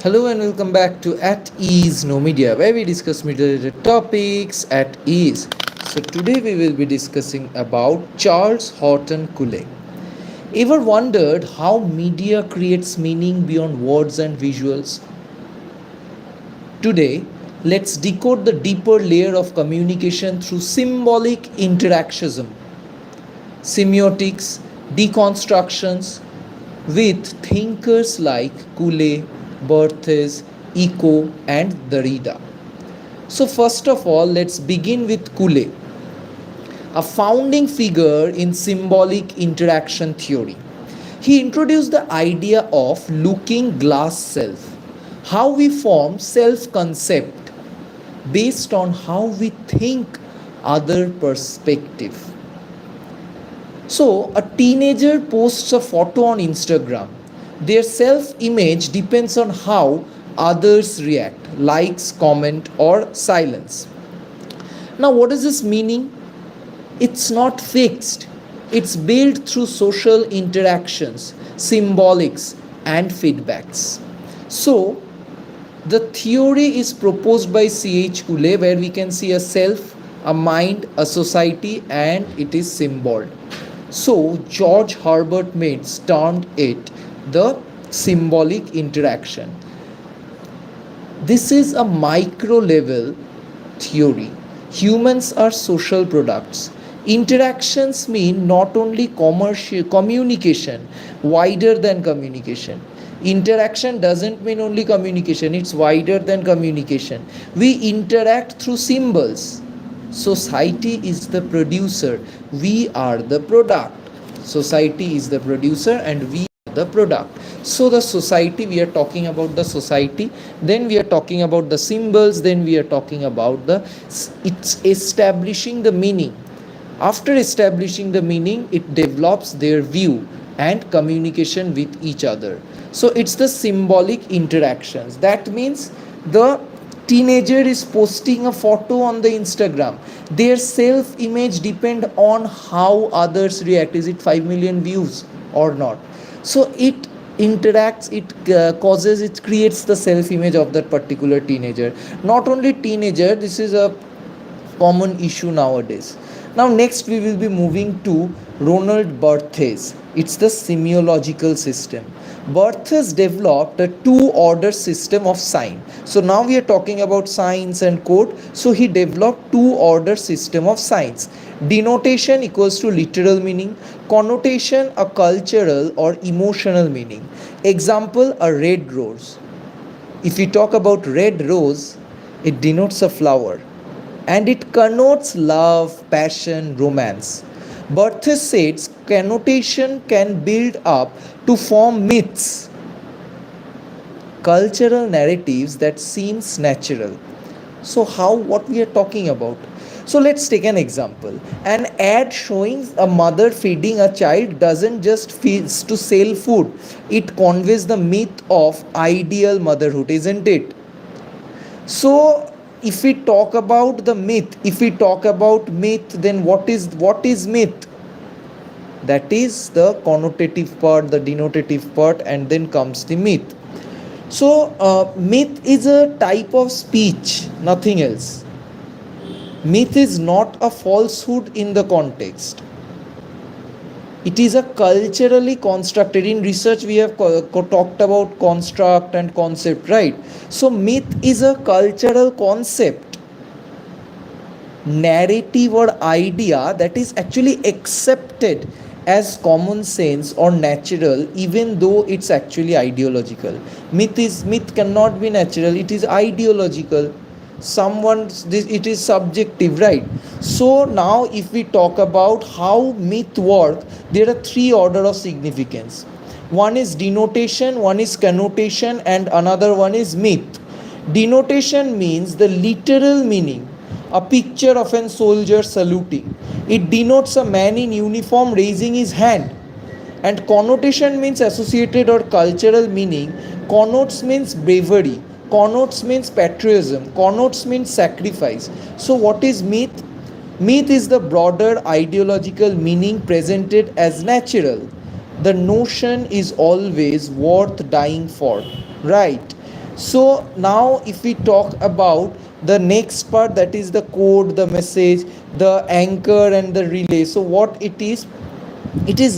Hello and welcome back to At Ease No Media, where we discuss media-related topics at ease. So today we will be discussing about Charles Horton Cooley. Ever wondered how media creates meaning beyond words and visuals? Today, let's decode the deeper layer of communication through symbolic interactionism, semiotics, deconstructions, with thinkers like Cooley, Barthes, Eco, and Derrida. So, first of all, let's begin with Cooley, a founding figure in symbolic interaction theory. He introduced the idea of looking glass self, how we form self concept based on how we think other perspective. So, a teenager posts a photo on Instagram. Their self image depends on how others react, likes, comment, or silence. Now, what is this meaning? It's not fixed, it's built through social interactions, symbolics, and feedbacks. So, the theory is proposed by C.H. Cooley, where we can see a self, a mind, a society, and it is symboled. So, George Herbert Mead termed it the symbolic interaction. This is a micro level theory. Humans are social products. Interactions mean not only commercial communication, wider than communication. Interaction doesn't mean only communication, it's wider than communication. We interact through symbols. Society is the producer, we are the product. Society is the producer and we are the product. So the society, we are talking about the society, then we are talking about the symbols, then we are talking about the it's establishing the meaning. After establishing the meaning, it develops their view and communication with each other. So it's the symbolic interactions. That means the teenager is posting a photo on the Instagram. Their self image depend on how others react. Is it 5 million views or not? So it interacts, it causes, it creates the self image of that particular teenager. Not only teenager, this is a common issue nowadays. Now next we will be moving to Roland Barthes. It's the semiological system. Barthes developed a two-order system of sign. So now we are talking about signs and code. So he developed two-order system of signs. Denotation equals to literal meaning. Connotation a cultural or emotional meaning. Example, a red rose. If we talk about red rose, it denotes a flower and it connotes love, passion, romance. Barthes says connotation can build up to form myths, cultural narratives that seems natural. So how, what we are talking about? So let's take an example. An ad showing a mother feeding a child doesn't just feed to sell food. It conveys the myth of ideal motherhood, isn't it? So if we talk about the myth, if we talk about myth, then what is myth? That is the connotative part, the denotative part, and then comes the myth. So myth is a type of speech, nothing else. Myth is not a falsehood in the context. It is a culturally constructed. In research we have talked about construct and concept, right? So myth is a cultural concept, narrative or idea that is actually accepted as common sense or natural, even though it's actually ideological. Myth cannot be natural, it is ideological. It is subjective, right? So now if we talk about how myth work, there are three order of significance. One is denotation, one is connotation, and another one is myth. Denotation means the literal meaning, a picture of a soldier saluting. It denotes a man in uniform raising his hand. And connotation means associated or cultural meaning. Connotes means bravery. Connotes means patriotism. Connotes means sacrifice. So what is myth? Myth is the broader ideological meaning presented as natural. The notion is always worth dying for, right? So now if we talk about the next part, that is the code, the message, the anchor and the relay. So what it is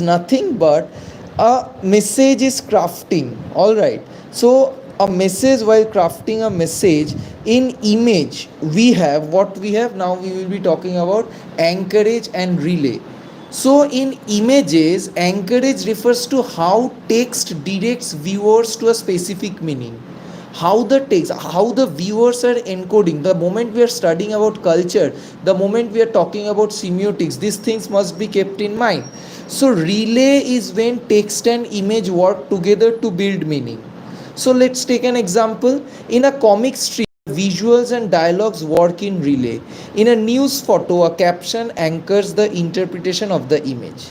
nothing but a message is crafting. All right. So a message, while crafting a message in image, we have what we have now. We will be talking about anchorage and relay. So in images, anchorage refers to how text directs viewers to a specific meaning. How the text, how the viewers are encoding. The moment we are studying about culture, the moment we are talking about semiotics, these things must be kept in mind. So relay is when text and image work together to build meaning. So let's take an example. In a comic strip, visuals and dialogues work in relay. In a news photo, a caption anchors the interpretation of the image.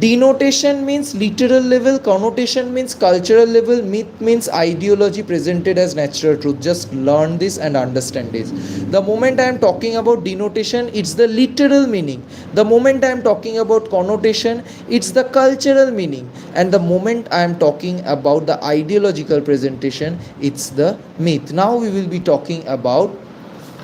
Denotation means literal level, connotation means cultural level, myth means ideology presented as natural truth. Just learn this and understand this. The moment I am talking about denotation, it's the literal meaning. The moment I am talking about connotation, it's the cultural meaning. And the moment I am talking about the ideological presentation, it's the myth. Now we will be talking about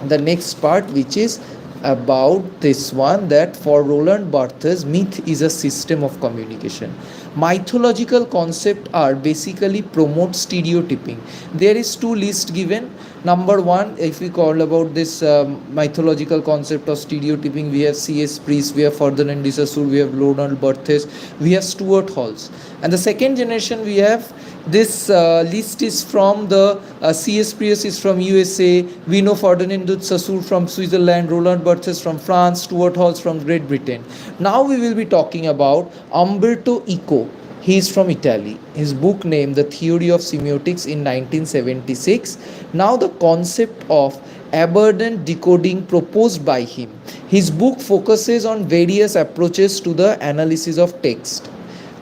the next part, which is about this one, that for Roland Barthes, myth is a system of communication. Mythological concepts are basically promote stereotyping. There is two lists given. Number one, if we call about this mythological concept of stereotyping, we have C.S. Priest, we have Ferdinand de Saussure, we have Roland Barthes, we have Stuart Halls. And the second generation, we have this list is from the C.S. Priest is from USA, we know Ferdinand de Saussure from Switzerland, Roland Barthes from France, Stuart Halls from Great Britain. Now we will be talking about Umberto Eco. He is from Italy. His book named The Theory of Semiotics in 1976. Now the concept of aberrant decoding proposed by him. His book focuses on various approaches to the analysis of text.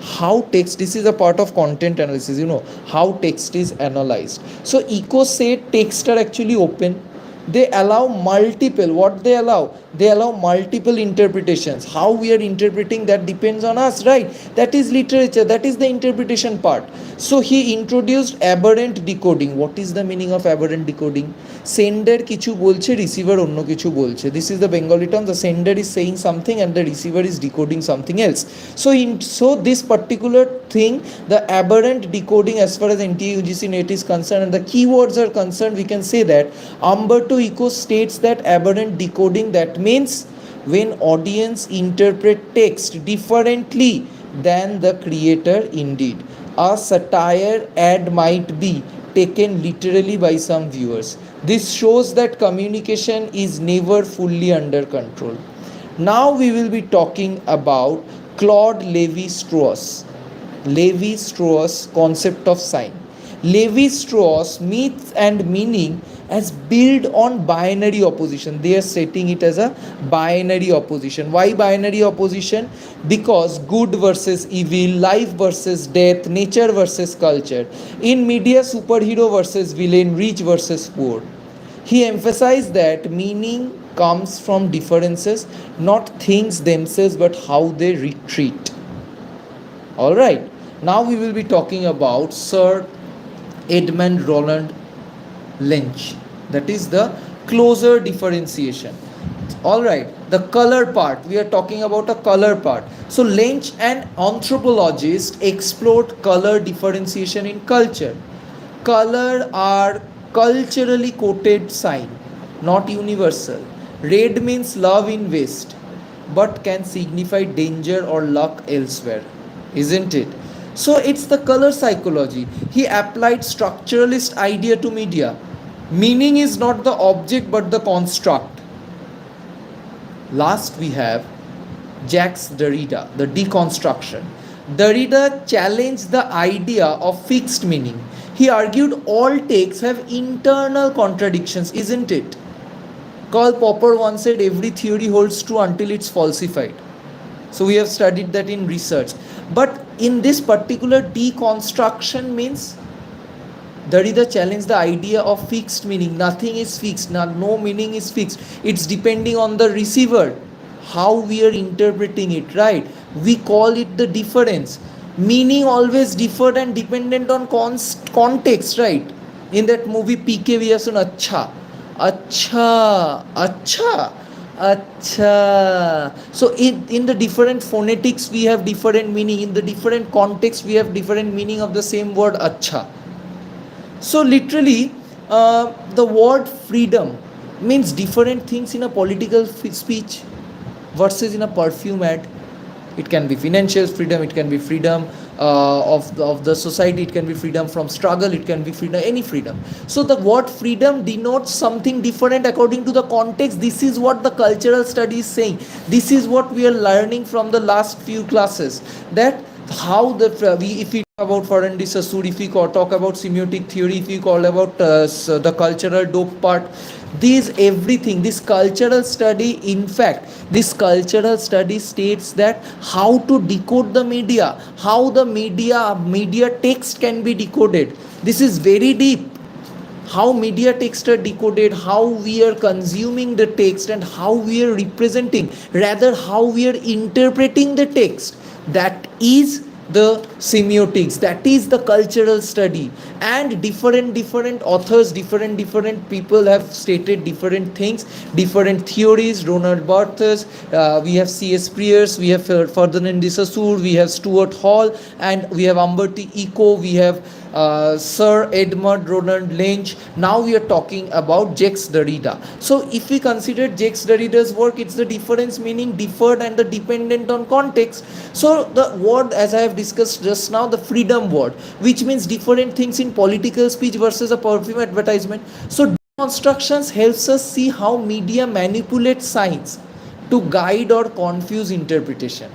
How text, this is a part of content analysis, how text is analyzed. So Eco said texts are actually open. They allow multiple, what they allow multiple interpretations. How we are interpreting, that depends on us, right? That is literature, that is the interpretation part. So he introduced aberrant decoding. What is the meaning of aberrant decoding? Sender কিছু বলছে, receiver অন্য কিছু বলছে. This is the Bengali term. The sender is saying something and the receiver is decoding something else. So this particular thing, the aberrant decoding, as far as NTA-UGC net is concerned and the keywords are concerned, we can say that Umberto Eco states that aberrant decoding, that means when audience interpret text differently than the creator. Indeed, a satire ad might be taken literally by some viewers. This shows that communication is never fully under control. Now we will be talking about Claude Lévi-Strauss. Lévi-Strauss concept of sign. Lévi-Strauss myth and meaning as built on binary opposition. They are setting it as a binary opposition. Why binary opposition? Because good versus evil, life versus death, nature versus culture. In media, superhero versus villain, rich versus poor. He emphasized that meaning comes from differences, not things themselves, but how they retreat. All right. Now we will be talking about Sir Edmund Roland Lynch. That is the closer differentiation. All right, the color part. We are talking about a color part. So Lynch, an anthropologist, explored color differentiation in culture. Color are culturally coded sign, not universal. Red means love in West, but can signify danger or luck elsewhere, isn't it? So it's the color psychology. He applied structuralist idea to media. Meaning is not the object but the construct. Last we have Jacques Derrida, the deconstruction. Derrida challenged the idea of fixed meaning. He argued all texts have internal contradictions, isn't it? Karl Popper once said every theory holds true until it's falsified. So we have studied that in research. But in this particular deconstruction means Derrida challenged the idea of fixed meaning. Nothing is fixed. No meaning is fixed. It's depending on the receiver, how we are interpreting it, right? We call it the difference. Meaning always differed and dependent on context, right? In that movie PK, we have seen acha, acha, acha, acha. So in the different phonetics we have different meaning. In the different context we have different meaning of the same word acha. So literally, the word freedom means different things in a political speech versus in a perfume ad. It can be financial freedom, it can be freedom of the society, it can be freedom from struggle, it can be freedom, any freedom. So the word freedom denotes something different according to the context. This is what the cultural study is saying. This is what we are learning from the last few classes, that how the if we talk about Fernand Saussure, if we talk about semiotic theory, if we call about the cultural dope part, these everything, this cultural study, in fact this cultural study states that how to decode the media, how the media text can be decoded. This is very deep, how media text are decoded, how we are consuming the text, and how we are representing, rather how we are interpreting the text. That is the semiotics, that is the cultural study. And different authors, different people have stated different things, different theories. Ronald Barthes, we have C.S. Priers, we have Ferdinand de Saussure, we have Stuart Hall, and we have Umberto Eco, we have Sir Edmund Roland Lynch. Now we are talking about Jacques Derrida. So if we consider Jacques Derrida's work, it's the difference meaning differed and the dependent on context. So the word, as I have discussed just now, the freedom word, which means different things in political speech versus a perfume advertisement. So deconstructions helps us see how media manipulates science to guide or confuse interpretation.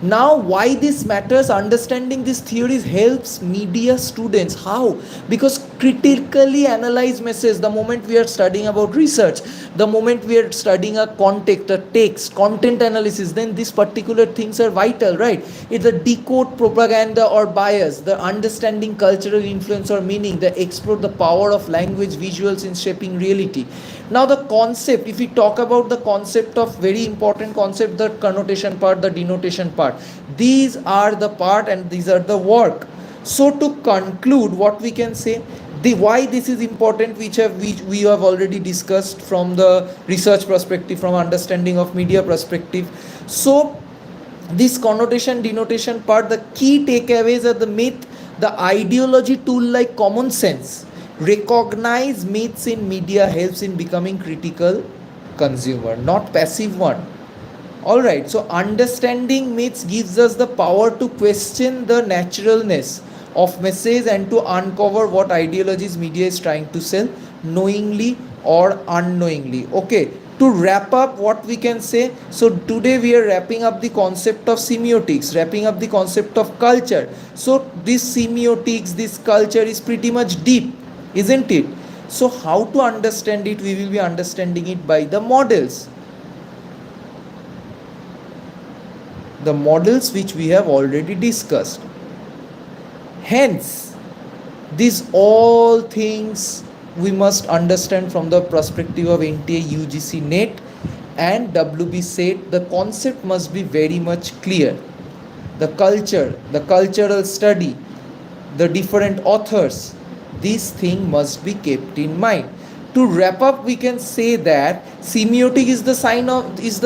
Now, why this matters, understanding these theories helps media students. How? Because critically analyze message. The moment we are studying about research, the moment we are studying a context, a text, content analysis, then these particular things are vital, right? It's the decode propaganda or bias, the understanding cultural influence or meaning, the explore the power of language, visuals in shaping reality. Now the concept, if we talk about the concept of very important concept, the connotation part, the denotation part, these are the part and these are the work. So to conclude, what we can say, the why this is important, which we have already discussed from the research perspective, from understanding of media perspective. So this connotation denotation part, the key takeaways are the myth, the ideology tool like common sense. Recognize myths in media helps in becoming critical consumer, not passive one. All right, so understanding myths gives us the power to question the naturalness of message and to uncover what ideologies media is trying to sell, knowingly or unknowingly. Okay, to wrap up, what we can say, so today we are wrapping up the concept of semiotics, wrapping up the concept of culture. So this semiotics, this culture is pretty much deep, isn't it? So how to understand it? We will be understanding it by the models, which we have already discussed. Hence these all things we must understand from the perspective of NTA UGC NET and WB SET. The concept must be very much clear. The culture, the cultural study, the different authors, this thing must be kept in mind. To wrap up, we can say that semiotic is the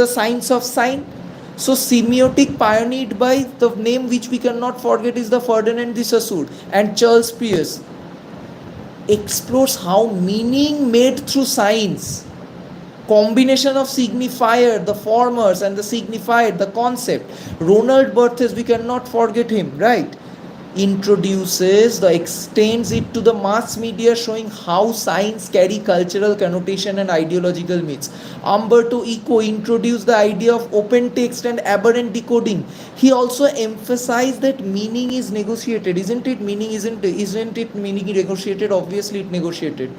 science of sign. So semiotic pioneered by the name which we cannot forget is the Ferdinand de Saussure and Charles Peirce explores how meaning made through science, combination of signifier, the formers and the signifier, the concept. Ronald Barthes, we cannot forget him, right? Extends it to the mass media, showing how science carry cultural connotation and ideological myths. Umberto Eco introduced the idea of open text and aberrant decoding. He also emphasized that meaning is negotiated, isn't it? Isn't it meaning negotiated? Obviously it negotiated.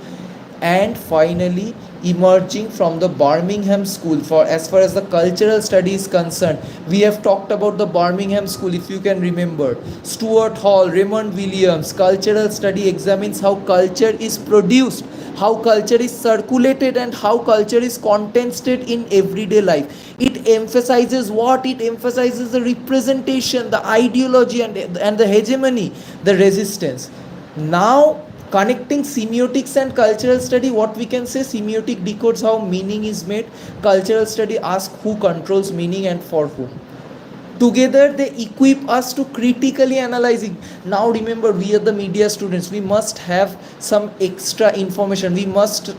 And finally, emerging from the Birmingham School, for as far as the cultural study is concerned, we have talked about the Birmingham School, if you can remember. Stuart Hall, Raymond Williams, cultural study examines how culture is produced, how culture is circulated, and how culture is contested in everyday life. It emphasizes what? It emphasizes the representation, the ideology, and the hegemony, the resistance. Now Connecting semiotics and cultural study, what we can say, semiotic decodes how meaning is made, cultural study asks who controls meaning and for whom. Together they equip us to critically analyzing. Now remember, we are the media students, we must have some extra information, we must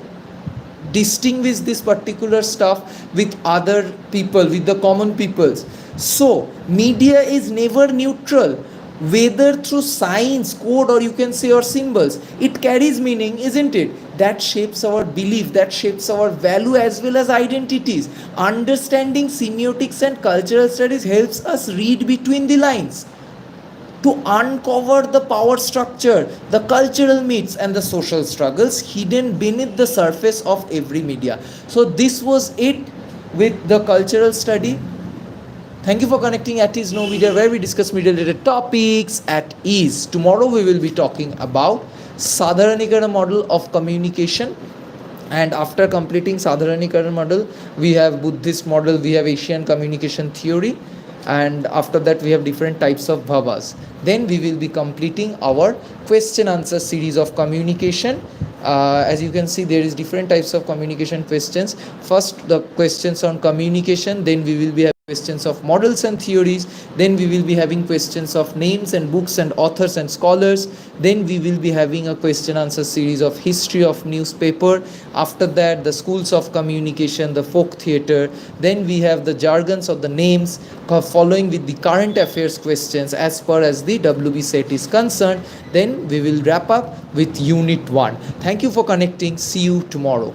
distinguish this particular stuff with other people, with the common peoples. So media is never neutral, whether through signs, code, or you can say or symbols. It carries meaning, isn't it? That shapes our belief, that shapes our value as well as identities. Understanding semiotics and cultural studies helps us read between the lines, to uncover the power structure, the cultural myths, and the social struggles hidden beneath the surface of every media. So, this was it with the cultural study. Thank you for connecting at Ease No Media, where we discuss media related topics at ease. Tomorrow we will be talking about Sadharanikara model of communication. And after completing Sadharanikara model, we have Buddhist model, we have Asian communication theory, and after that we have different types of bhavas. Then we will be completing our question answer series of communication. As you can see, there is different types of communication questions. First the questions on communication, then we will be having questions of models and theories, then we will be having questions of names and books and authors and scholars, then we will be having a question answer series of history of newspaper. After that, the schools of communication, the folk theatre, then we have the jargons of the names, following with the current affairs questions as far as the WB set is concerned. Then we will wrap up with unit 1. Thank you for connecting. See you tomorrow.